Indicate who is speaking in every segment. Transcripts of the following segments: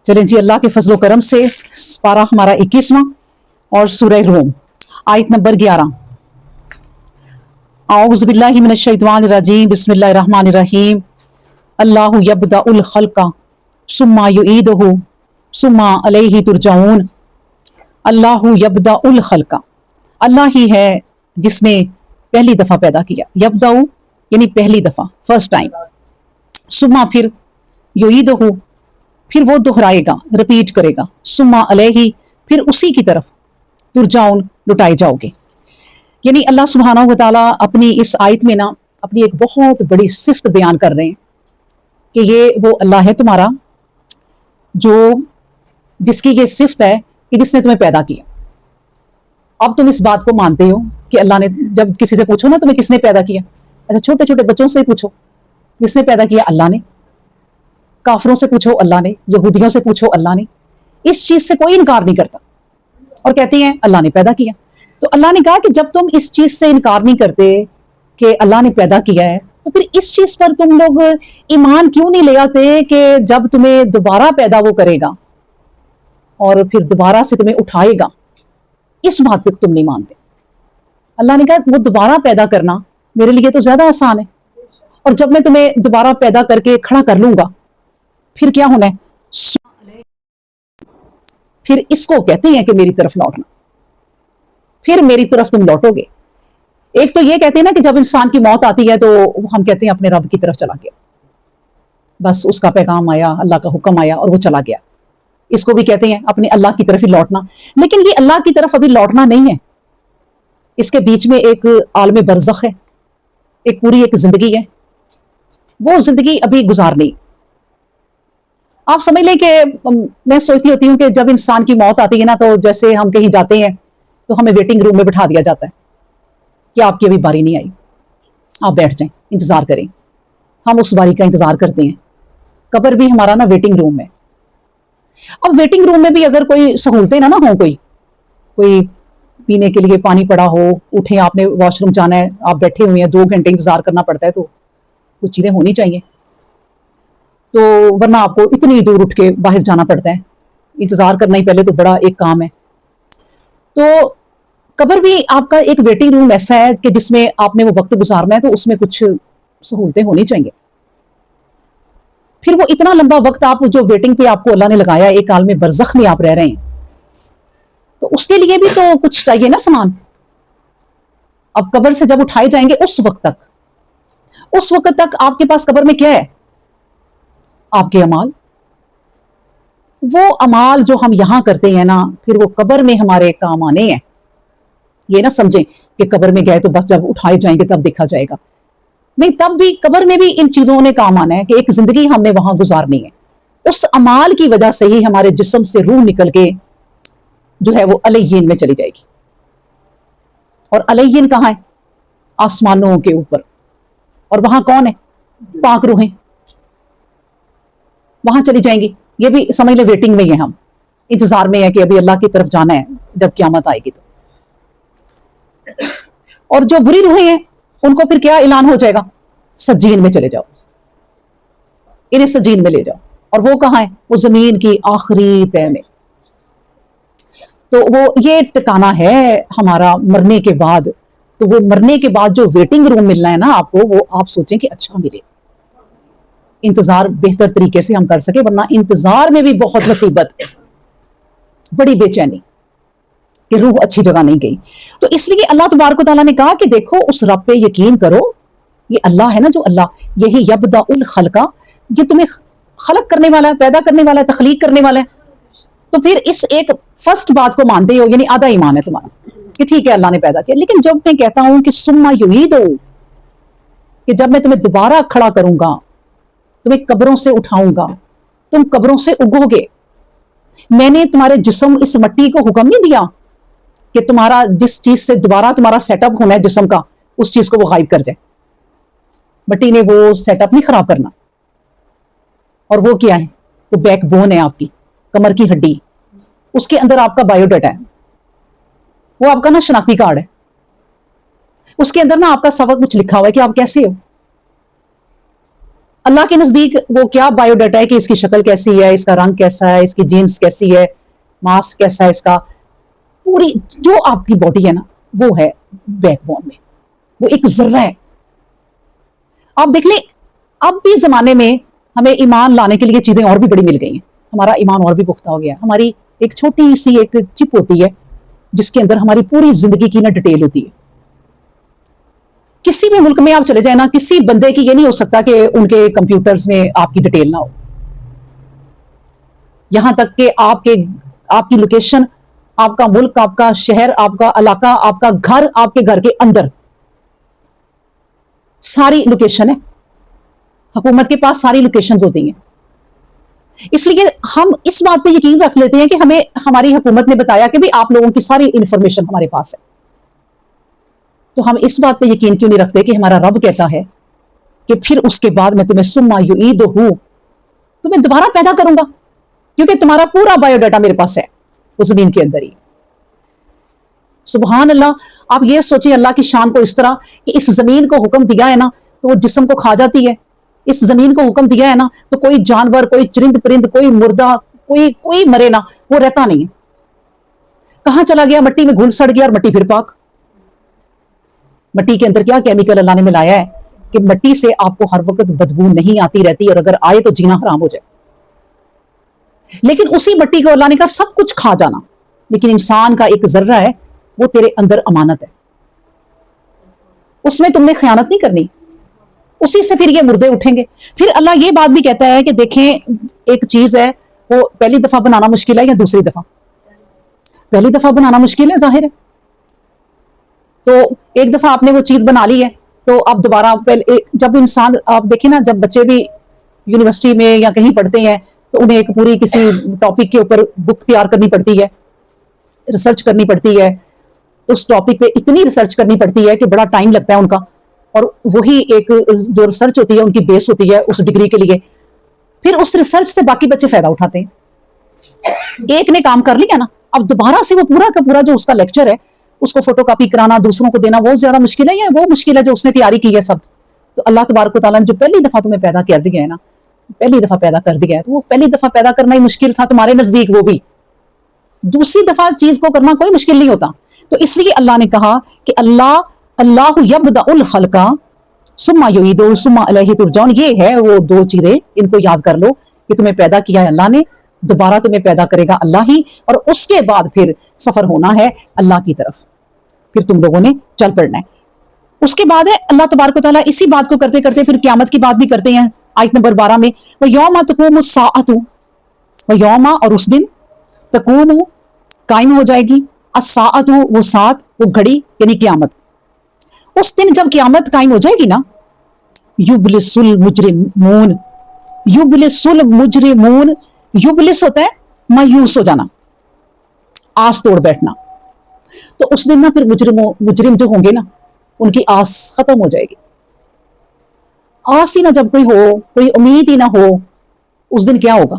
Speaker 1: چلیں جی، اللہ کے فضل و کرم سے پارہ ہمارا 21واں اور سورہ روم آیت نمبر 11۔ اعوذ باللہ من الشیطان الرجیم، بسم اللہ الرحمن الرحیم۔ اللہ یبدأ الخلق ثم یعیدہ ثم الیہ ترجعون۔ اللہ یبدأ الخلق، اللہ ہی ہے جس نے پہلی دفعہ پیدا کیا۔ یبدأ یعنی پہلی دفعہ، فرسٹ ٹائم، ثم پھر، یعیدہ پھر وہ دہرائے گا، رپیٹ کرے گا، ثم علیہ پھر اسی کی طرف ترجعون لٹائے جاؤ گے۔ یعنی اللہ سبحانہ و تعالیٰ اپنی اس آیت میں نا اپنی ایک بہت بڑی صفت بیان کر رہے ہیں کہ یہ وہ اللہ ہے تمہارا جو جس کی یہ صفت ہے کہ جس نے تمہیں پیدا کیا۔ اب تم اس بات کو مانتے ہو کہ اللہ نے، جب کسی سے پوچھو نا تمہیں کس نے پیدا کیا، ایسا چھوٹے چھوٹے بچوں سے پوچھو جس نے پیدا کیا اللہ نے، کافروں سے پوچھو اللہ نے، یہودیوں سے پوچھو اللہ نے، اس چیز سے کوئی انکار نہیں کرتا اور کہتے ہیں اللہ نے پیدا کیا۔ تو اللہ نے کہا کہ جب تم اس چیز سے انکار نہیں کرتے کہ اللہ نے پیدا کیا ہے تو پھر اس چیز پر تم لوگ ایمان کیوں نہیں لے آتے کہ جب تمہیں دوبارہ پیدا وہ کرے گا اور پھر دوبارہ سے تمہیں اٹھائے گا، اس بات پہ تم نہیں مانتے۔ اللہ نے کہا وہ دوبارہ پیدا کرنا میرے لیے تو زیادہ آسان ہے، اور جب میں تمہیں دوبارہ پیدا کر کے کھڑا کر لوں گا پھر کیا ہونا ہے، پھر اس کو کہتے ہیں کہ میری طرف لوٹنا، پھر میری طرف تم لوٹو گے۔ ایک تو یہ کہتے ہیں نا کہ جب انسان کی موت آتی ہے تو ہم کہتے ہیں اپنے رب کی طرف چلا گیا، بس اس کا پیغام آیا، اللہ کا حکم آیا اور وہ چلا گیا۔ اس کو بھی کہتے ہیں اپنے اللہ کی طرف ہی لوٹنا، لیکن یہ اللہ کی طرف ابھی لوٹنا نہیں ہے، اس کے بیچ میں ایک عالم برزخ ہے، ایک پوری ایک زندگی ہے، وہ زندگی ابھی گزارنی۔ آپ سمجھ لیں کہ میں سوچتی ہوتی ہوں کہ جب انسان کی موت آتی ہے نا تو جیسے ہم کہیں جاتے ہیں تو ہمیں ویٹنگ روم میں بٹھا دیا جاتا ہے کہ آپ کی ابھی باری نہیں آئی، آپ بیٹھ جائیں، انتظار کریں۔ ہم اس باری کا انتظار کرتے ہیں۔ قبر بھی ہمارا نا ویٹنگ روم ہے۔ اب ویٹنگ روم میں بھی اگر کوئی سہولتیں نہ ہوں، کوئی پینے کے لیے پانی پڑا ہو، اٹھیں آپ نے واش روم جانا ہے، آپ بیٹھے ہوئے ہیں 2 گھنٹے انتظار کرنا پڑتا ہے، تو کچھ چیزیں ہونی چاہیے، تو ورنہ آپ کو اتنی دور اٹھ کے باہر جانا پڑتا ہے، انتظار کرنا ہی پہلے تو بڑا ایک کام ہے۔ تو قبر بھی آپ کا ایک ویٹنگ روم ایسا ہے کہ جس میں آپ نے وہ وقت گزارنا ہے، تو اس میں کچھ سہولتیں ہونی چاہیے۔ پھر وہ اتنا لمبا وقت آپ جو ویٹنگ پہ آپ کو اللہ نے لگایا، ایک عالم برزخ میں آپ رہ رہے ہیں، تو اس کے لیے بھی تو کچھ چاہیے نا سامان۔ اب قبر سے جب اٹھائے جائیں گے اس وقت تک آپ کے پاس قبر میں کیا ہے؟ آپ کے اعمال، وہ اعمال جو ہم یہاں کرتے ہیں نا پھر وہ قبر میں ہمارے کام آنے ہیں۔ یہ نہ سمجھیں کہ قبر میں گئے تو بس جب اٹھائے جائیں گے تب دیکھا جائے گا، نہیں، تب بھی قبر میں بھی ان چیزوں نے کام آنا ہے کہ ایک زندگی ہم نے وہاں گزارنی ہے۔ اس اعمال کی وجہ سے ہی ہمارے جسم سے روح نکل کے جو ہے وہ علیین میں چلی جائے گی، اور علیین کہاں ہے؟ آسمانوں کے اوپر، اور وہاں کون ہے؟ پاک روحیں، وہاں چلی جائیں گی۔ یہ بھی سمجھ لیں ویٹنگ میں ہی ہے، ہم انتظار میں ہے کہ ابھی اللہ کی طرف جانا ہے جب قیامت آئے گی تو۔ اور جو بری روحیں ہیں ان کو پھر کیا اعلان ہو جائے گا؟ سجین میں چلے جاؤ، انہیں سجین میں لے جاؤ، اور وہ کہاں ہے؟ وہ زمین کی آخری تہہ میں۔ تو وہ یہ ٹکانا ہے ہمارا مرنے کے بعد۔ تو وہ مرنے کے بعد جو ویٹنگ روم ملنا ہے نا آپ کو، وہ آپ سوچیں کہ اچھا ملے، انتظار بہتر طریقے سے ہم کر سکے، ورنہ انتظار میں بھی بہت مصیبت، بڑی بے چینی کہ روح اچھی جگہ نہیں گئی۔ تو اس لیے اللہ تبارک و تعالیٰ نے کہا کہ دیکھو اس رب پہ یقین کرو، یہ اللہ ہے نا جو اللہ، یہی یبدأ الخلق، یہ تمہیں خلق کرنے والا ہے، پیدا کرنے والا ہے، تخلیق کرنے والا ہے۔ تو پھر اس ایک فرسٹ بات کو مانتے ہو، یعنی آدھا ایمان ہے تمہارا کہ ٹھیک ہے اللہ نے پیدا کیا۔ لیکن جب میں کہتا ہوں کہ ثم یعیدہ، کہ جب میں تمہیں دوبارہ کھڑا کروں گا، تمہیں قبروں سے اٹھاؤں گا، تم قبروں سے اگو گے، میں نے تمہارے جسم اس مٹی کو حکم نہیں دیا کہ تمہارا جس چیز سے دوبارہ تمہارا سیٹ اپ ہونا ہے جسم کا، اس چیز کو وہ غائب کر جائے۔ مٹی نے وہ سیٹ اپ نہیں خراب کرنا، اور وہ کیا ہے؟ وہ بیک بون ہے آپ کی، کمر کی ہڈی، اس کے اندر آپ کا بایو ڈیٹا ہے، وہ آپ کا نا شناختی کارڈ ہے، اس کے اندر نا آپ کا سب کچھ لکھا ہوا ہے کہ آپ کیسے ہو۔ اللہ کے نزدیک وہ کیا بایو ڈیٹا ہے کہ اس کی شکل کیسی ہے، اس کا رنگ کیسا ہے، اس کی جینس کیسی ہے، ماس کیسا ہے، اس کا پوری جو آپ کی باڈی ہے نا وہ ہے بیک بون میں، وہ ایک ذرہ ہے. آپ دیکھ لیں اب بھی زمانے میں ہمیں ایمان لانے کے لیے چیزیں اور بھی بڑی مل گئی ہیں، ہمارا ایمان اور بھی پختہ ہو گیا. ہماری ایک چھوٹی سی ایک چپ ہوتی ہے جس کے اندر ہماری پوری زندگی کی نا ڈیٹیل ہوتی ہے. کسی بھی ملک میں آپ چلے جائیں نا، کسی بندے کی یہ نہیں ہو سکتا کہ ان کے کمپیوٹرز میں آپ کی ڈیٹیل نہ ہو. یہاں تک کہ آپ کی لوکیشن، آپ کا ملک، آپ کا شہر، آپ کا علاقہ، آپ کا گھر، آپ کے گھر کے اندر ساری لوکیشن ہے. حکومت کے پاس ساری لوکیشنز ہوتی ہیں. اس لیے ہم اس بات پہ یقین رکھ لیتے ہیں کہ ہمیں ہماری حکومت نے بتایا کہ بھی آپ لوگوں کی ساری انفارمیشن ہمارے پاس ہے. تو ہم اس بات پہ یقین کیوں نہیں رکھتے کہ ہمارا رب کہتا ہے کہ پھر اس کے بعد میں تمہیں ثم یعیدہ، تمہیں دوبارہ پیدا کروں گا، کیونکہ تمہارا پورا بایو ڈیٹا میرے پاس ہے وہ زمین کے اندر ہی. سبحان اللہ. آپ یہ سوچیں اللہ کی شان کو اس طرح کہ اس زمین کو حکم دیا ہے نا تو وہ جسم کو کھا جاتی ہے. اس زمین کو حکم دیا ہے نا تو کوئی جانور، کوئی چرند پرند، کوئی مردہ، کوئی مرے نا، وہ رہتا نہیں ہے. کہاں چلا گیا؟ مٹی میں گھل سڑ گیا اور مٹی پھر پاک. مٹی کے اندر کیا کیمیکل اللہ نے ملایا ہے کہ مٹی سے آپ کو ہر وقت بدبو نہیں آتی رہتی، اور اگر آئے تو جینا حرام ہو جائے. لیکن اسی مٹی کو اللہ نے کہا سب کچھ کھا جانا، لیکن انسان کا ایک ذرہ ہے وہ تیرے اندر امانت ہے، اس میں تم نے خیانت نہیں کرنی، اسی سے پھر یہ مردے اٹھیں گے. پھر اللہ یہ بات بھی کہتا ہے کہ دیکھیں ایک چیز ہے وہ پہلی دفعہ بنانا مشکل ہے یا دوسری دفعہ؟ پہلی دفعہ بنانا مشکل ہے، ظاہر ہے. تو ایک دفعہ آپ نے وہ چیز بنا لی ہے تو اب دوبارہ جب انسان، آپ دیکھیں نا، جب بچے بھی یونیورسٹی میں یا کہیں پڑھتے ہیں تو انہیں ایک پوری کسی ٹاپک کے اوپر بک تیار کرنی پڑتی ہے، ریسرچ کرنی پڑتی ہے. اس ٹاپک پہ اتنی ریسرچ کرنی پڑتی ہے کہ بڑا ٹائم لگتا ہے ان کا، اور وہی ایک جو ریسرچ ہوتی ہے ان کی بیس ہوتی ہے اس ڈگری کے لیے. پھر اس ریسرچ سے باقی بچے فائدہ اٹھاتے ہیں. ایک نے کام کر لیا نا، اب دوبارہ سے وہ پورا کا پورا جو اس کا لیکچر ہے اس کو فوٹو کاپی کرانا، دوسروں کو دینا، وہ زیادہ مشکل ہے یا وہ مشکل ہے جو اس نے تیاری کی ہے سب؟ تو اللہ تبارک و تعالیٰ نے جو پہلی دفعہ تمہیں پیدا کر دیا ہے نا، پہلی دفعہ پیدا کر دیا ہے، تو وہ پہلی دفعہ پیدا کرنا ہی مشکل تھا تمہارے نزدیک، وہ بھی دوسری دفعہ چیز کو کرنا کوئی مشکل نہیں ہوتا. تو اس لیے اللہ نے کہا کہ اللہ یبدأ الخلق ثم یعیدہ ثم الیہ ترجعون. یہ ہے وہ دو چیزیں، ان کو یاد کر لو کہ تمہیں پیدا کیا ہے اللہ نے، دوبارہ تمہیں پیدا کرے گا اللہ ہی، اور اس کے بعد پھر سفر ہونا ہے اللہ کی طرف، پھر تم لوگوں نے چل پڑنا ہے. اس کے بعد ہے اللہ تبارک و تعالیٰ اسی بات کو کرتے کرتے پھر قیامت کی بات بھی کرتے ہیں آیت نمبر 12 میں، وَيَوْمَ تَقُومُ السَّاعَةُ، وَيَوْمَ، اور اس دن، تقوم، قائم ہو جائے گی، الساعۃ، وہ ساتھ، وہ گھڑی یعنی قیامت. اس دن جب قیامت قائم ہو جائے گی نا، یبلس المجرمون، یبلس المجرمون، یبلس ہوتا ہے مایوس ہو جانا، آس توڑ بیٹھنا. تو اس دن نا پھر مجرم جو ہوں گے نا ان کی آس ختم ہو جائے گی. آس ہی نہ جب کوئی ہو، کوئی امید ہی نہ ہو، اس دن کیا ہوگا؟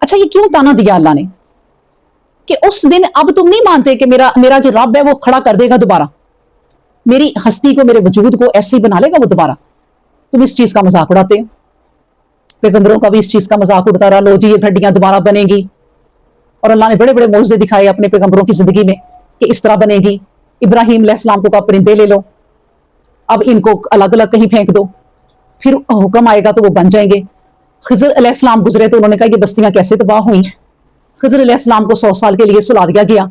Speaker 1: اچھا یہ کیوں تانا دیا اللہ نے کہ اس دن اب تم نہیں مانتے کہ میرا جو رب ہے وہ کھڑا کر دے گا دوبارہ، میری ہستی کو، میرے وجود کو ایسے ہی بنا لے گا وہ دوبارہ. تم اس چیز کا مذاق اڑاتے ہیں، پیغمبروں کا بھی اس چیز کا مذاق اڑتا رہا، لو جی یہ گھڑیاں دوبارہ بنے گی، اور اللہ نے بڑے بڑے معجزے دکھائے اپنے پیغمبروں کی زندگی میں کہ اس طرح بنے گی. ابراہیم علیہ السلام کو کہا پرندے لے لو، اب ان کو الگ الگ کہیں پھینک دو، پھر حکم آئے گا تو وہ بن جائیں گے. خضر علیہ السلام گزرے تو انہوں نے کہا یہ بستیاں کیسے تباہ ہوئیں؟ خضر علیہ السلام کو 100 سال کے لیے سلا دیا گیا،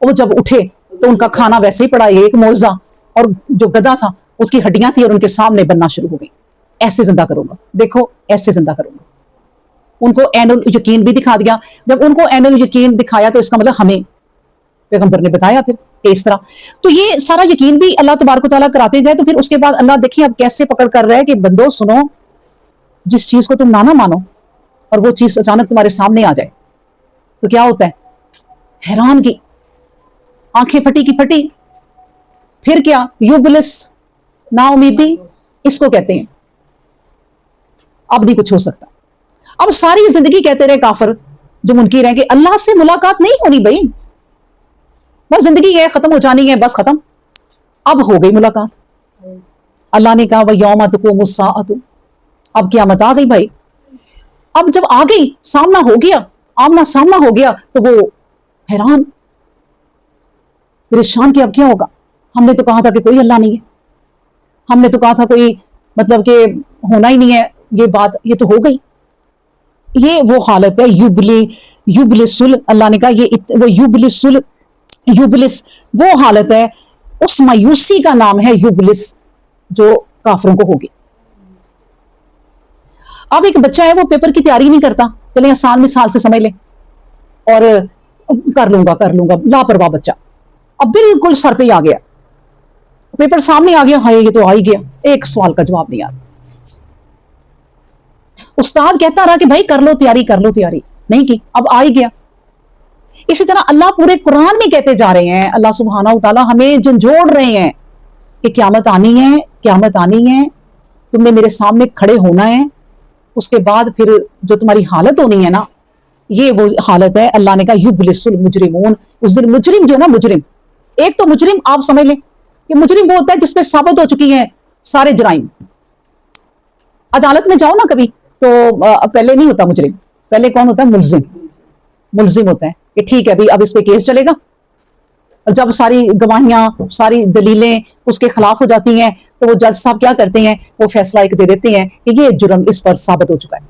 Speaker 1: وہ جب اٹھے تو ان کا کھانا ویسے ہی پڑا، ایک معجزہ، اور جو گدھا تھا اس کی ہڈیاں تھیں اور ان کے سامنے بننا شروع ہو گئی. ایسے زندہ کروں گا، دیکھو ایسے زندہ کروں گا. ان کو عین الیقین بھی دکھا دیا. جب ان کو عین الیقین دکھایا تو اس کا مطلب ہمیں پیغمبر نے بتایا پھر کہ اس طرح. تو یہ سارا یقین بھی اللہ تبارک و تعالیٰ کراتے جائے. تو پھر اس کے بعد اللہ دیکھیں اب کیسے پکڑ کر رہا ہے کہ بندو سنو، جس چیز کو تم نہ مانو اور وہ چیز اچانک تمہارے سامنے آ جائے تو کیا ہوتا ہے؟ حیران کی آنکھیں پھٹی کی پھٹی. پھر کیا؟ یوبلس، نا امیدی، اس کو کہتے ہیں. اب نہیں کچھ ہو سکتا. اب ساری زندگی کہتے رہے کافر جو منکر ہیں کہ اللہ سے ملاقات نہیں ہونی بھائی، بس زندگی ہے ختم ہو جانی ہے، بس ختم. اب ہو گئی ملاقات. اللہ نے کہا وَيَوْمَ تَقُومُ السَّاعَةُ، اب قیامت آ گئی بھائی. اب جب آ گئی, سامنا ہو گیا, آمنا سامنا ہو گیا, تو وہ حیران پریشان کہ اب کیا ہوگا. ہم نے تو کہا تھا کہ کوئی اللہ نہیں ہے, ہم نے تو کہا تھا کوئی مطلب کہ ہونا ہی نہیں ہے, یہ بات یہ تو ہو گئی. یہ وہ حالت ہے یوبلسل, اللہ نے کہا یہ وہ یوبلس وہ حالت ہے, اس مایوسی کا نام ہے یوبلس جو کافروں کو ہوگی. اب ایک بچہ ہے, وہ پیپر کی تیاری نہیں کرتا, چلیں آسان مثال سے سمجھ لیں, اور کر لوں گا, لاپرواہ بچہ. اب بالکل سر پہ آ گیا, پیپر سامنے آ گیا, ہائے یہ تو آ ہی گیا, ایک سوال کا جواب نہیں آتا. استاد کہتا رہا کہ بھائی کر لو تیاری, نہیں کی, اب آ ہی گیا. اسی طرح اللہ پورے قرآن میں کہتے جا رہے ہیں, اللہ سبحانہ و تعالیٰ ہمیں جھنجھوڑ رہے ہیں کہ قیامت آنی ہے, تم نے میرے سامنے کھڑے ہونا ہے, اس کے بعد پھر جو تمہاری حالت ہونی ہے نا, یہ وہ حالت ہے. اللہ نے کہا یبلس المجرمون, اس دن مجرم جو ہے نا, مجرم, ایک تو مجرم آپ سمجھ لیں کہ مجرم وہ ہوتا ہے جس پہ ثابت ہو چکی ہیں سارے جرائم. عدالت میں جاؤ نا کبھی, تو پہلے نہیں ہوتا مجرم, پہلے کون ہوتا ہے؟ ملزم ہوتا ہے کہ ٹھیک ہے ابھی اب اس پہ کیس چلے گا, اور جب ساری گواہیاں ساری دلیلیں اس کے خلاف ہو جاتی ہیں تو وہ جج صاحب کیا کرتے ہیں, وہ فیصلہ ایک دے دیتے ہیں کہ یہ جرم اس پر ثابت ہو چکا ہے,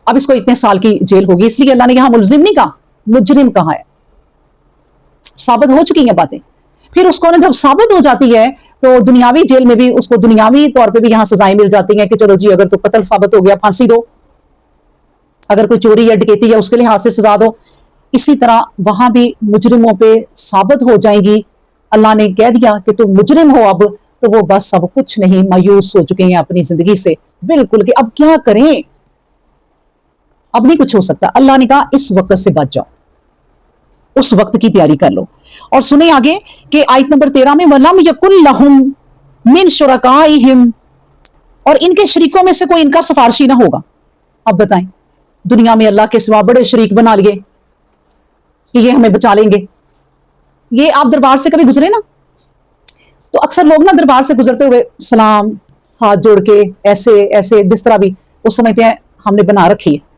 Speaker 1: اب اس کو اتنے سال کی جیل ہوگی. اس لیے اللہ نے یہاں ملزم نہیں کہا, مجرم کہا ہے, ثابت ہو چکی ہیں باتیں. پھر اس کو جب ثابت ہو جاتی ہے تو دنیاوی جیل میں بھی اس کو دنیاوی طور پہ بھی یہاں سزائیں مل جاتی ہیں کہ چلو جی اگر تو قتل ثابت ہو گیا پھانسی دو, اگر کوئی چوری یا ڈکیتی ہے اس کے لحاظ سے سزا دو. اسی طرح وہاں بھی مجرموں پہ ثابت ہو جائیں گی. اللہ نے کہہ دیا کہ تم مجرم ہو اب, تو وہ بس اب کچھ نہیں, مایوس ہو چکے ہیں اپنی زندگی سے بالکل کہ اب کیا کریں, اب نہیں کچھ ہو سکتا. اللہ نے کہا اس وقت سے بچ جاؤ, اس وقت کی تیاری کر لو. اور سنیں آگے کہ آیت نمبر 13 میں وَلَمْ يَكُنْ لَهُمْ مِنْ شُرَكَائِهِمْ, اور ان کے شریکوں میں سے کوئی ان کا سفارشی نہ ہوگا. اب بتائیں, دنیا میں اللہ کے سوا بڑے شریک بنا لیے کہ یہ ہمیں بچا لیں گے. یہ آپ دربار سے کبھی گزرے نا, تو اکثر لوگ نا دربار سے گزرتے ہوئے سلام ہاتھ جوڑ کے ایسے جس طرح بھی وہ سمجھتے ہیں ہم نے بنا رکھی ہے.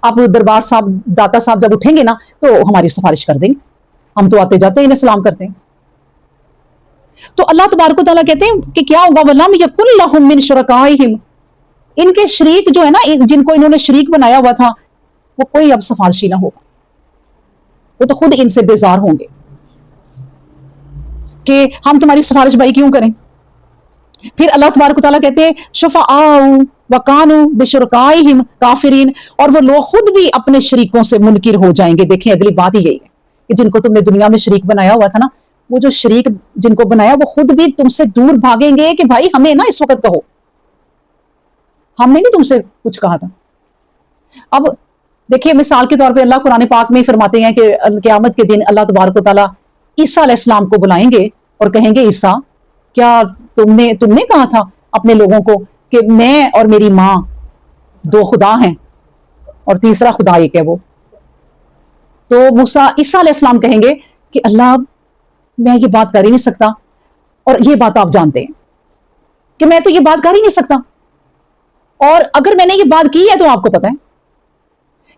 Speaker 1: آپ دربار صاحب داتا صاحب جب اٹھیں گے نا تو ہماری سفارش کر دیں گے, ہم تو آتے جاتے ہیں انہیں سلام کرتے ہیں. تو اللہ تبارک و تعالیٰ کہتے ہیں کہ کیا ہوگا, وَلَمْ يَكُنْ لَهُمْ مِنْ شُرَكَائِهِمْ, ان کے شریک جو ہے نا, جن کو انہوں نے شریک بنایا ہوا تھا, وہ کوئی اب سفارشی نہ ہوگا, وہ تو خود ان سے بیزار ہوں گے کہ ہم تمہاری سفارش بھائی کیوں کریں. پھر اللہ تبارک و تعالیٰ کہتے ہیں شفعاء وَكَانُوا بِشُرَكَائِهِمْ كَافِرِينَ, اور وہ لوگ خود بھی اپنے شریکوں سے منکر ہو جائیں گے. دیکھیں اگلی بات ہی یہی ہے کہ جن کو تم نے دنیا میں شریک بنایا ہوا تھا نا, وہ جو شریک جن کو بنایا وہ خود بھی تم سے دور بھاگیں گے کہ بھائی ہمیں نا اس وقت کہو, ہم نے نہیں تم سے کچھ کہا تھا. اب دیکھیں مثال کے طور پہ اللہ قرآن پاک میں فرماتے ہیں کہ قیامت کے دن اللہ تبارک و تعالیٰ عیسیٰ علیہ السلام کو بلائیں گے اور کہیں گے عیسیٰ کیا تم نے کہا تھا اپنے لوگوں کو کہ میں اور میری ماں دو خدا ہیں اور تیسرا خدا ایک ہے وہ. تو موسیٰ عیسیٰ علیہ السلام کہیں گے کہ اللہ میں یہ بات کر ہی نہیں سکتا, اور یہ بات آپ جانتے ہیں کہ میں تو یہ بات کر ہی نہیں سکتا, اور اگر میں نے یہ بات کی ہے تو آپ کو پتا ہے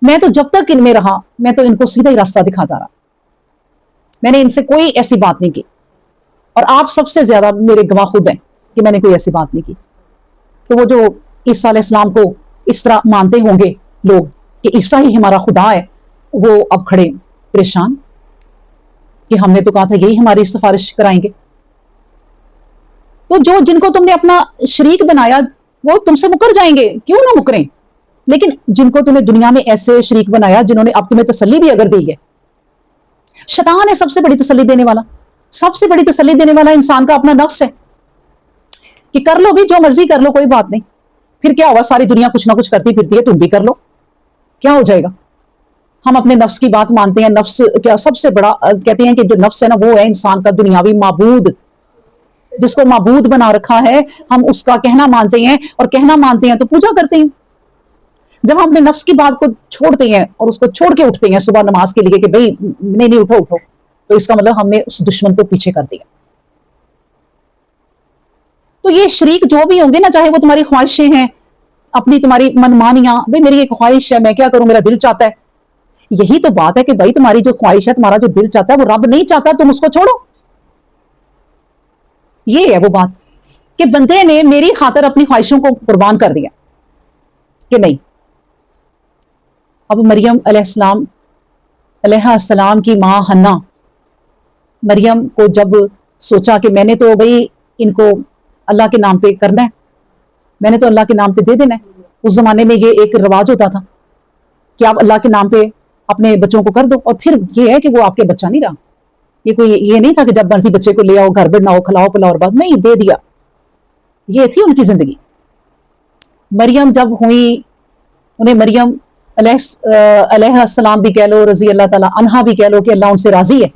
Speaker 1: میں تو جب تک ان میں رہا میں تو ان کو سیدھا ہی راستہ دکھاتا رہا, میں نے ان سے کوئی ایسی بات نہیں کی, اور آپ سب سے زیادہ میرے گواہ خود ہیں کہ میں نے کوئی ایسی بات نہیں کی. تو وہ جو عیسیٰ علیہ السلام کو اس طرح مانتے ہوں گے لوگ کہ عیسیٰ ہی ہمارا خدا ہے, وہ اب کھڑے پریشان کہ ہم نے تو کہا تھا یہی ہماری سفارش کرائیں گے. تو جن کو تم نے اپنا شریک بنایا وہ تم سے مکر جائیں گے, کیوں نہ مکریں, لیکن جن کو تم نے دنیا میں ایسے شریک بنایا جنہوں نے اب تمہیں تسلی بھی اگر دی ہے. شیطان ہے سب سے بڑی تسلی دینے والا, سب سے بڑی تسلی دینے والا انسان کا اپنا نفس ہے کہ کر لو بھی جو مرضی کر لو کوئی بات نہیں, پھر کیا ہوا ساری دنیا کچھ نہ کچھ کرتی پھرتی ہے, تم بھی کر لو, کیا ہو جائے گا. ہم اپنے نفس کی بات مانتے ہیں, نفس کیا سب سے بڑا کہتے ہیں کہ جو نفس ہے نا وہ ہے انسان کا دنیاوی معبود, جس کو معبود بنا رکھا ہے. ہم اس کا کہنا مانتے ہیں, اور کہنا مانتے ہیں تو پوجا کرتے ہیں. جب ہم اپنے نفس کی بات کو چھوڑتے ہیں اور اس کو چھوڑ کے اٹھتے ہیں صبح نماز کے لیے کہ بھئی نہیں اٹھو, تو اس کا مطلب ہم نے اس دشمن کو پیچھے کر دیا. تو یہ شریک جو بھی ہوں گے نا، چاہے وہ تمہاری خواہشیں ہیں، اپنی تمہاری منمانیاں، بھائی میری ایک خواہش ہے، میں کیا کروں، میرا دل چاہتا ہے، یہی تو بات ہے کہ بھائی تمہاری جو خواہش ہے، تمہارا جو دل چاہتا ہے، وہ رب نہیں چاہتا، تم اس کو چھوڑو. یہ ہے وہ بات کہ بندے نے میری خاطر اپنی خواہشوں کو قربان کر دیا کہ نہیں. اب مریم علیہ السلام کی ماں حنا، مریم کو جب سوچا کہ میں نے تو بھئی ان کو اللہ کے نام پہ کرنا ہے، میں نے تو اللہ کے نام پہ دے دینا ہے. اس زمانے میں یہ ایک رواج ہوتا تھا کہ آپ اللہ کے نام پہ اپنے بچوں کو کر دو، اور پھر یہ ہے کہ وہ آپ کے بچہ نہیں رہا. یہ کوئی یہ نہیں تھا کہ جب مرضی بچے کو لے آؤ، گھر بناؤ، کھلاؤ پلاؤ اور بس نہیں، دے دیا. یہ تھی ان کی زندگی. مریم جب ہوئی، انہیں مریم علیہ السلام بھی کہہ لو، رضی اللہ تعالیٰ عنہا بھی کہہ لو، کہ اللہ ان سے راضی ہے.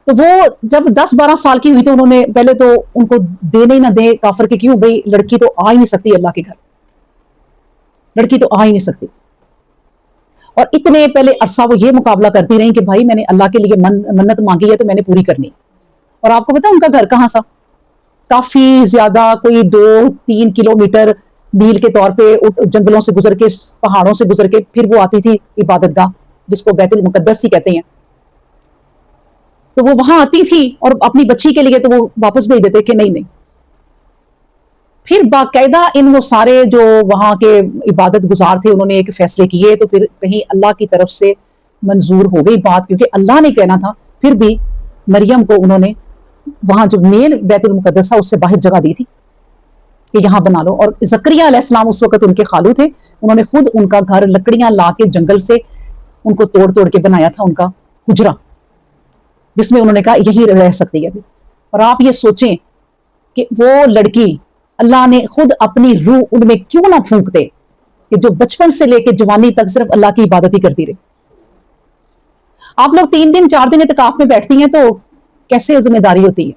Speaker 1: تو وہ جب 10-12 سال کی ہوئی تو انہوں نے پہلے تو ان کو دینے ہی نہ دے کافر کے، کیوں بھئی لڑکی تو آ ہی نہیں سکتی اللہ کے گھر، لڑکی تو آ ہی نہیں سکتی. اور اتنے پہلے عرصہ وہ یہ مقابلہ کرتی رہی کہ بھائی میں نے اللہ کے لیے منت مانگی ہے تو میں نے پوری کرنی. اور آپ کو پتا ان کا گھر کہاں سا، کافی زیادہ، کوئی 2-3 کلومیٹر میل کے طور پہ جنگلوں سے گزر کے، پہاڑوں سے گزر کے پھر وہ آتی تھی عبادت گاہ، جس کو بیت المقدس ہی کہتے ہیں. تو وہ وہاں آتی تھی اور اپنی بچی کے لیے تو وہ واپس بھیج دیتے کہ نہیں. پھر باقاعدہ ان وہ سارے جو وہاں کے عبادت گزار تھے، انہوں نے ایک فیصلے کیے، تو پھر کہیں اللہ کی طرف سے منظور ہو گئی بات، کیونکہ اللہ نے کہنا تھا. پھر بھی مریم کو انہوں نے وہاں جو مین بیت المقدس تھا اس سے باہر جگہ دی تھی کہ یہاں بنا لو. اور زکریا علیہ السلام اس وقت ان کے خالو تھے، انہوں نے خود ان کا گھر لکڑیاں لا کے جنگل سے ان کو توڑ توڑ کے بنایا تھا، ان کا حجرہ، جس میں انہوں نے کہا یہی رہ سکتی ہے ابھی. اور آپ یہ سوچیں کہ وہ لڑکی اللہ نے خود اپنی روح ان میں کیوں نہ پھونک دے کہ جو بچپن سے لے کے جوانی تک صرف اللہ کی عبادت ہی کرتی رہے. آپ لوگ 3 دن 4 دن اعتکاف میں بیٹھتی ہیں تو کیسے ذمہ داری ہوتی ہے،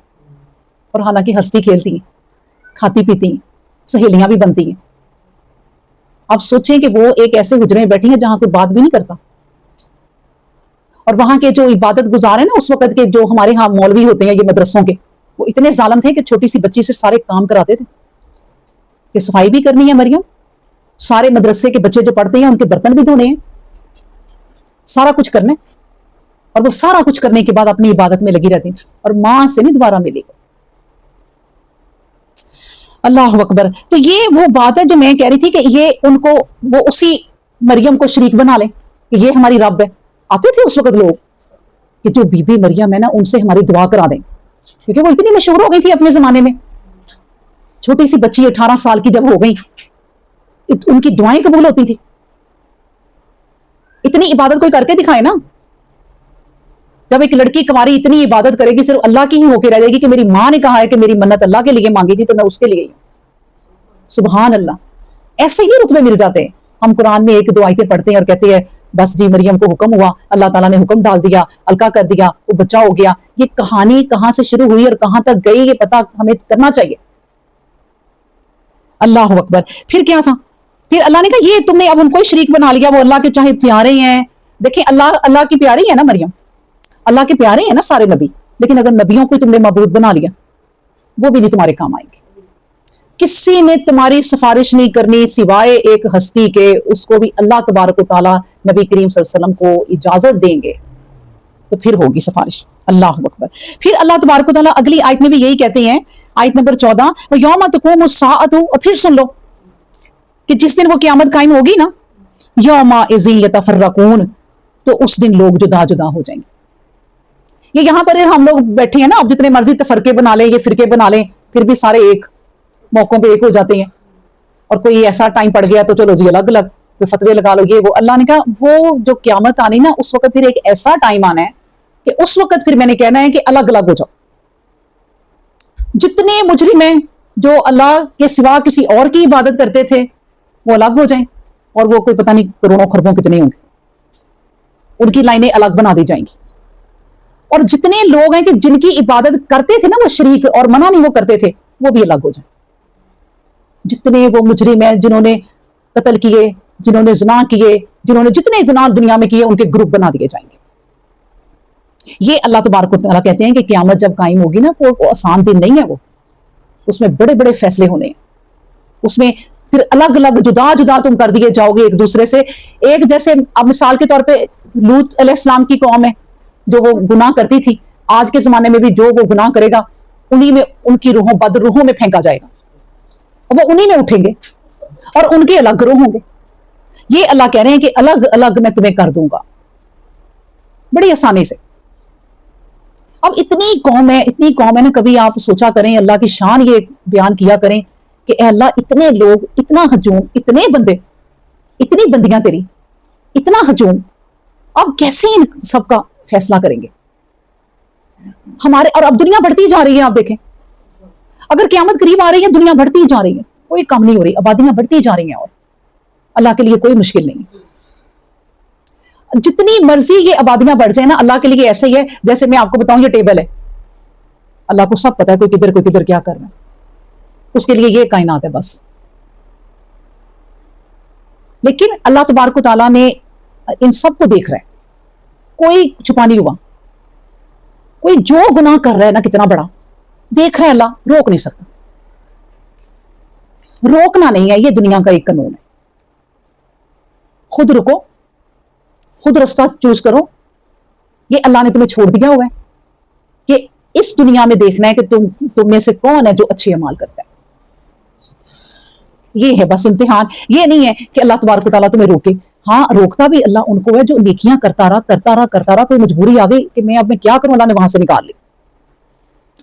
Speaker 1: اور حالانکہ ہنستی کھیلتی ہیں، کھاتی پیتی ہیں، سہیلیاں بھی بنتی ہیں. آپ سوچیں کہ وہ ایک ایسے حجرے میں بیٹھی ہیں جہاں کوئی بات بھی نہیں کرتا. اور وہاں کے جو عبادت گزار ہیں نا اس وقت کے، جو ہمارے ہاں مولوی ہوتے ہیں یہ مدرسوں کے، وہ اتنے ظالم تھے کہ چھوٹی سی بچی سے سارے کام کراتے تھے کہ صفائی بھی کرنی ہے مریم، سارے مدرسے کے بچے جو پڑھتے ہیں ان کے برتن بھی دھونے ہیں، سارا کچھ کرنا ہے. اور وہ سارا کچھ کرنے کے بعد اپنی عبادت میں لگی رہتی ہیں، اور ماں سے نہیں دوبارہ ملے گا. اللہ اکبر. تو یہ وہ بات ہے جو میں کہہ رہی تھی کہ یہ ان کو، وہ اسی مریم کو شریک بنا لیں کہ یہ ہماری رب ہے. آتے تھے اس وقت لوگ کہ جو بی بی مریم ہے نا ان سے ہماری دعا کرا دیں، کیونکہ وہ اتنی مشہور ہو گئی تھی اپنے زمانے میں. چھوٹی سی بچی 18 سال کی جب ہو گئی، ان کی دعائیں قبول ہوتی تھی. اتنی عبادت کوئی کر کے دکھائے نا. جب ایک لڑکی کماری اتنی عبادت کرے گی، صرف اللہ کی ہی ہو کے رہ جائے گی کہ میری ماں نے کہا ہے کہ میری منت اللہ کے لیے مانگی تھی تو میں اس کے لیے ہی ہوں. سبحان اللہ. ایسے ہی رتبے مل جاتے ہیں. ہم قرآن میں 1-2 آیتیں پڑھتے ہیں اور کہتے ہیں بس جی مریم کو حکم ہوا، اللہ تعالیٰ نے حکم ڈال دیا، القا کر دیا، وہ بچہ ہو گیا. یہ کہانی کہاں سے شروع ہوئی اور کہاں تک گئی یہ پتہ ہمیں کرنا چاہیے. اللہ اکبر. پھر کیا تھا؟ پھر اللہ نے کہا یہ تم نے اب ان کو شریک بنا لیا، وہ اللہ کے چاہے پیارے ہیں. دیکھیں اللہ کی پیاری ہے نا مریم، اللہ کے پیارے ہیں نا سارے نبی، لیکن اگر نبیوں کو تم نے معبود بنا لیا وہ بھی نہیں تمہارے کام آئیں گے. کسی نے تمہاری سفارش نہیں کرنی سوائے ایک ہستی کے، اس کو بھی اللہ تبارک و تعالیٰ نبی کریم صلی اللہ علیہ وسلم کو اجازت دیں گے تو پھر ہوگی سفارش. اللہ اکبر. پھر اللہ تبارک و تعالیٰ اگلی آیت میں بھی یہی کہتے ہیں، آیت نمبر 14، وَيَوْمَ تَقُومُ السَّاعَةُ، اور پھر سن لو کہ جس دن وہ قیامت قائم ہوگی نا، يَوْمَئِذٍ يَتَفَرَّقُونَ، تو اس دن لوگ جدا جدا ہو جائیں گے. یہ یہاں پر ہم لوگ بیٹھے ہیں نا، اب جتنے مرضی تفرقے بنا لیں، یہ فرقے بنا لیں، پھر بھی سارے ایک موقعوں پہ ایک ہو جاتے ہیں. اور کوئی ایسا ٹائم پڑ گیا تو چلو جی الگ الگ کوئی فتوے لگا لو، یہ وہ. اللہ نے کہا وہ جو قیامت آنی نا، اس وقت پھر ایک ایسا ٹائم آنا ہے کہ اس وقت پھر میں نے کہنا ہے کہ الگ الگ ہو جاؤ. جتنے مجرم ہیں جو اللہ کے سوا کسی اور کی عبادت کرتے تھے وہ الگ ہو جائیں، اور وہ کوئی پتہ نہیں کروڑوں خربوں کتنے ہوں گے، ان کی لائنیں الگ بنا دی جائیں گی. اور جتنے لوگ ہیں کہ جن کی عبادت کرتے تھے نا وہ شریک، اور منع نہیں وہ کرتے تھے، وہ بھی الگ ہو جائیں. جتنے وہ مجرم ہیں جنہوں نے قتل کیے، جنہوں نے زنا کیے، جنہوں نے جتنے گناہ دنیا میں کیے، ان کے گروپ بنا دیے جائیں گے. یہ اللہ تبارک و تعالیٰ کہتے ہیں کہ قیامت جب قائم ہوگی نا، وہ آسان دن نہیں ہے وہ. اس میں بڑے بڑے فیصلے ہونے ہیں، اس میں پھر الگ الگ جدا جدا تم کر دیے جاؤ گے ایک دوسرے سے. ایک جیسے اب مثال کے طور پہ لوط علیہ السلام کی قوم ہے جو وہ گناہ کرتی تھی، آج کے زمانے میں بھی جو وہ گناہ کرے گا انہی میں ان کی روحوں بد روحوں میں پھینکا جائے گا، وہ انہی میں اٹھیں گے اور ان کے الگ گروہ ہوں گے. یہ اللہ کہہ رہے ہیں کہ الگ الگ میں تمہیں کر دوں گا بڑی آسانی سے. اب اتنی قوم ہے نا، کبھی آپ سوچا کریں اللہ کی شان یہ بیان کیا کریں کہ اے اللہ اتنے لوگ، اتنا ہجوم، اتنے بندے، اتنی بندیاں تیری، اتنا ہجوم، اب کیسے ان سب کا فیصلہ کریں گے ہمارے. اور اب دنیا بڑھتی جا رہی ہے، آپ دیکھیں اگر قیامت قریب آ رہی ہے دنیا بڑھتی جا رہی ہے، کوئی کم نہیں ہو رہی، آبادیاں بڑھتی جا رہی ہیں اور اللہ کے لیے کوئی مشکل نہیں. جتنی مرضی یہ آبادیاں بڑھ جائیں نا، اللہ کے لیے ایسے ہی ہے جیسے میں آپ کو بتاؤں یہ ٹیبل ہے، اللہ کو سب پتا ہے کوئی کدھر کیا کر رہا ہے، اس کے لیے یہ کائنات ہے بس. لیکن اللہ تبارک و تعالیٰ نے ان سب کو دیکھ رہا ہے، کوئی چھپا نہیں ہوا. کوئی جو گناہ کر رہا ہے نا کتنا بڑا دیکھ رہا ہے اللہ، روک نہیں سکتا. روکنا نہیں ہے، یہ دنیا کا ایک قانون ہے. خود رکو، خود راستہ چوز کرو. یہ اللہ نے تمہیں چھوڑ دیا ہوا ہے کہ اس دنیا میں دیکھنا ہے کہ تم میں سے کون ہے جو اچھے اعمال کرتا ہے. یہ ہے بس امتحان. یہ نہیں ہے کہ اللہ تبارک و تعالیٰ تمہیں روکے. ہاں روکتا بھی اللہ ان کو ہے جو نیکیاں کرتا رہا. کوئی مجبوری آ گئی کہ میں اب میں کیا کروں، اللہ نے وہاں سے نکال لی.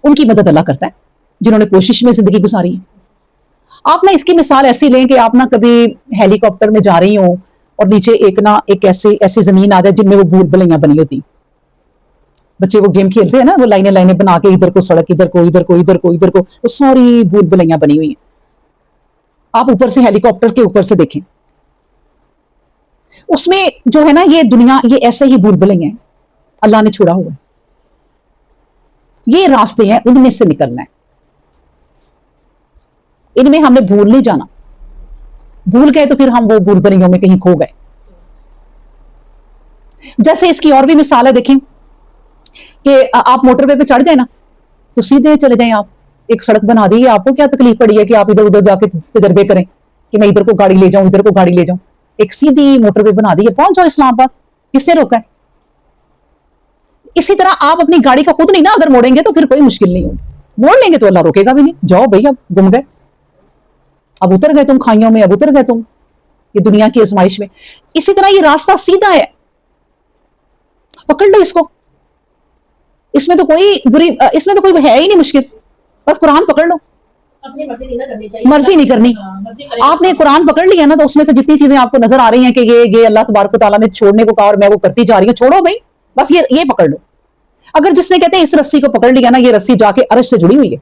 Speaker 1: ان کی مدد اللہ کرتا ہے جنہوں نے کوشش میں زندگی گزاری ہے. آپ نا اس کی مثال ایسی لیں کہ آپ نا کبھی ہیلی کاپٹر میں جا رہی ہوں اور نیچے ایک ایسی زمین آ جائے جن میں وہ بھول بھلیاں بنی ہوتی. بچے وہ گیم کھیلتے ہیں نا، وہ لائنیں بنا کے ادھر کو سڑک، ادھر کو وہ ساری بھول بھلیاں بنی ہوئی ہیں. آپ اوپر سے ہیلی کاپٹر کے اوپر سے دیکھیں، اس میں جو ہے نا یہ دنیا یہ ایسے ہی بھول بھلیاں ہیں، اللہ نے چھوڑا ہوا ہے. یہ راستے ہیں، ان میں سے نکلنا ہے. ان میں ہم نے بھول نہیں جانا. بھول گئے تو پھر ہم وہ بھول بھلیوں میں کہیں کھو گئے. جیسے اس کی اور بھی مثال ہے، دیکھیں کہ آپ موٹر وے پہ چڑھ جائیں نا تو سیدھے چلے جائیں. آپ ایک سڑک بنا دی ہے، آپ کو کیا تکلیف پڑی ہے کہ آپ ادھر ادھر جا کے تجربے کریں کہ میں ادھر کو گاڑی لے جاؤں، ادھر کو گاڑی لے جاؤں. ایک سیدھی موٹر وے بنا دی ہے، پہنچ جاؤ اسلام آباد. کس نے روکا ہے؟ اسی طرح آپ اپنی گاڑی کا خود نہیں نا اگر موڑیں گے تو پھر کوئی مشکل نہیں ہوگی. موڑ لیں گے تو اللہ روکے گا بھی نہیں. جاؤ بھائی، اب گم گئے، اب اتر گئے تم کھائیوں میں، اب اتر گئے تم یہ دنیا کی آزمائش میں. اسی طرح یہ راستہ سیدھا ہے، پکڑ لو اس کو. اس میں تو کوئی ہے ہی نہیں مشکل. بس قرآن پکڑ لو،
Speaker 2: اپنی
Speaker 1: مرضی نہیں کرنی. آپ نے قرآن پکڑ لیا نا تو اس میں سے جتنی چیزیں آپ کو نظر آ رہی ہیں کہ یہ اللہ تبارک و تعالیٰ نے چھوڑنے کو کہا اور میں وہ کرتی جا رہی ہوں، چھوڑو بھائی، بس یہ پکڑ لو. اگر جس نے کہتے ہیں اس رسی کو پکڑ لیا نا، یہ رسی جا کے عرش سے جڑی ہوئی ہے.